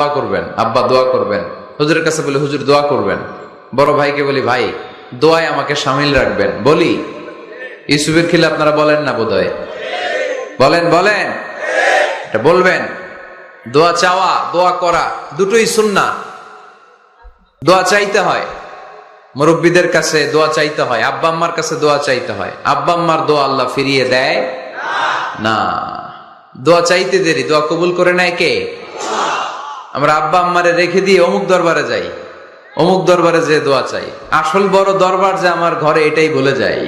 দোয়া করবেন, আব্বা দোয়া করবেন, হুজুরের কাছে বলে হুজুর দোয়া করবেন, বড় ভাইকে বলি ভাই দোয়ায় আমাকে শামিল রাখবেন, বলি ইউসুফের খিলে আপনারা বলেন না বোধহয়, বলেন বলেন, এটা বলবেন। দোয়া চাওয়া দোয়া করা দুটোই সুন্নাহ। দোয়া চাইতে হয়, মুরব্বীদের কাছে দোয়া চাইতে হয়, আব্বা আম্মার কাছে দোয়া চাইতে হয়। আব্বা আম্মার দোয়া আল্লাহ ফিরিয়ে দেয় না। দোয়া চাইতে দেরি, দোয়া কবুল করে নেয় কে? আমরা আব্বা আম্মারে রেখে দিয়ে অমুক দরবারে যাই, অমুক দরবারে যে দোয়া চাই। আসল বড় দরবার যে আমার ঘরে, এটাই ভুলে যাই।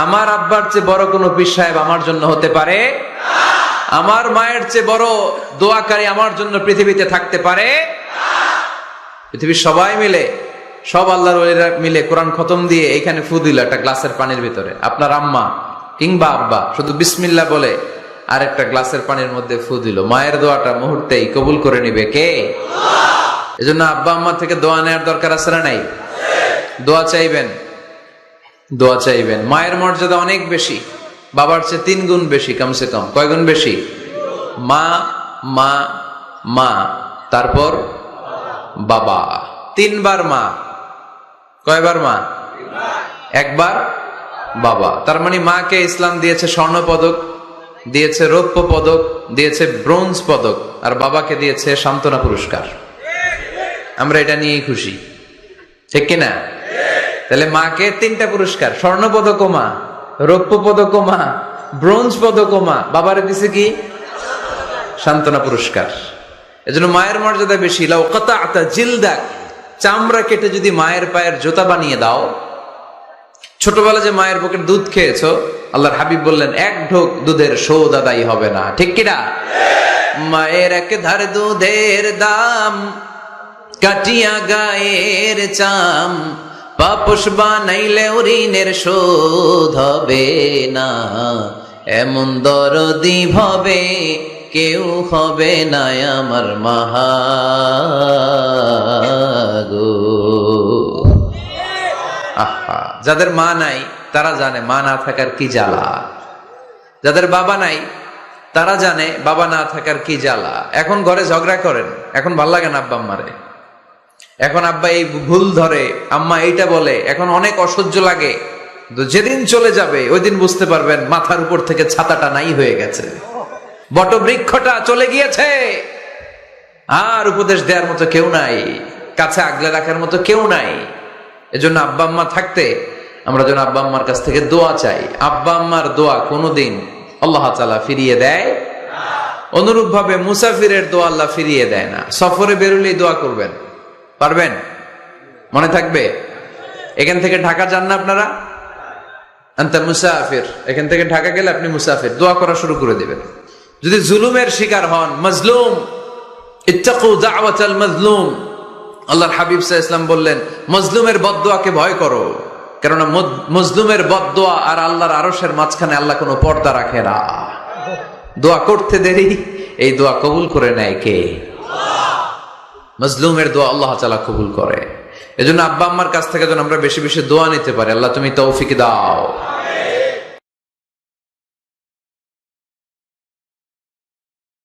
আমার আব্বার চেয়ে বড় কোনো পীর সাহেব আমার জন্য হতে পারে, আমার মায়ের চেয়ে বড় দোয়াকারী আমার জন্য পৃথিবীতে থাকতে পারে। পৃথিবীর সবাই মিলে, সব আল্লাহর ওলিরা মিলে কোরআন খতম দিয়ে এখানে ফু দিল একটা গ্লাসের পানির ভিতরে, আপনার আম্মা কিংবা আব্বা শুধু বিসমিল্লাহ বলে আর একটা গ্লাসের পানির মধ্যে ফু দিল, মায়ের দোয়াটা মুহূর্তেই কবুল করে নিবে কে? এজন্য আব্বা আম্মা থেকে দোয়া নেওয়ার দরকার আছে না নাই? দোয়া চাইবেন, দোয়া চাইবেন। মায়ের মর্যাদা অনেক বেশি, বাবার চেয়ে 3 গুণ বেশি, কমসে কম। কয় গুণ বেশি? মা মা মা, তারপর বাবা, 3 বার মা। কয়বার মা? 1 বার বাবা। তার মানে মাকে ইসলাম দিয়েছে স্বর্ণ পদক, দিয়েছে রৌপ্য পদক, দিয়েছে ব্রোঞ্জ পদক, আর বাবাকে দিয়েছে সান্ত্বনা পুরস্কার। আমরা এটা নিয়েই খুশি, ঠিক কিনা? তাহলে মাকে 3টা পুরস্কার, স্বর্ণ পদকও মা, রৌপ্য পদকও মা, ব্রোঞ্জ পদকও মা, বাবারে দিছে কি? সান্ত্বনা পুরস্কার। এজন্য মায়ের মর্যাদা বেশি। লাউ কাতা'তা জিলদাক, চামড়া কেটে যদি মায়ের পায়ের জুতা বানিয়ে দাও। ছোটবেলা যে মায়ের বুকের দুধ খেয়েছো, আল্লাহর হাবিব বললেন 1 ঢোক দুধের শোধ আদায় হবে না, ঠিক কিনা? মায়ের এক ধার দুধের দাম, কাটিয়া গায়ের চাম, পাপোশ বানাইলে ঋণের শোধ হবে না। এমন দরদি ভবে কেউ হবে না আমার মাহাগো। আহা, যাদের মা নাই তারা জানে মা না থাকার কি জ্বালা। যাদের বাবা নাই তারা জানে বাবা না থাকার কি জ্বালা। এখন ঘরে ঝগড়া করেন, এখন ভাল লাগে না আব্বা আম্মারে, এখন আব্বা এই ভুল ধরে, আম্মা এইটা বলে, এখন অনেক অসহ্য লাগে। যেদিন চলে যাবে ওই দিন বুঝতে পারবেন মাথার উপর থেকে ছাতাটা নাই হয়ে গেছে, বটবৃক্ষটা চলে গিয়েছে, আর উপদেশ দেওয়ার মতো কেউ নাই, কাছে আগলে রাখার মতো কেউ নাই। এজন্য আব্বা আম্মা থাকতে আমরা যেন আব্বা আম্মার কাছ থেকে দোয়া চাই। আব্বা আম্মার দোয়া কোনোদিন আল্লাহ তাআলা ফিরিয়ে দেয়। অনুরূপ ভাবে মুসাফিরের দোয়া আল্লাহ ফিরিয়ে দেয় না। সফরে বেরোলেই দোয়া করবেন, পারবেন? মনে থাকবে? এখান থেকে ঢাকা যান না আপনারা? আনতা মুসাফির, এখান থেকে ঢাকা গেলে আপনি মুসাফির, দোয়া করা শুরু করে দিবেন। যদি জুলুমের শিকার হন, মাজলুম, ইত্তাকু দাওয়াতাল মাজলুম, আল্লাহর হাবিব সাল্লাল্লাহু আলাইহি ওয়াসাল্লাম বললেন মাজলুমের বদদোয়াকে ভয় করো, কেননা মাজলুমের বদদোয়া আর আল্লাহর আরশের মাঝখানে আল্লাহ কোনো পর্দা রাখে না। দোয়া করতে দেরি, এই দোয়া কবুল করে নেয় কে? মাজলুমের দোয়া আল্লাহ তাআলা কবুল করে। এজন্য আব্বা আম্মার কাছ থেকে যেন আমরা বেশি বেশি দোয়া নিতে পারি। আল্লাহ তুমি তৌফিক দাও।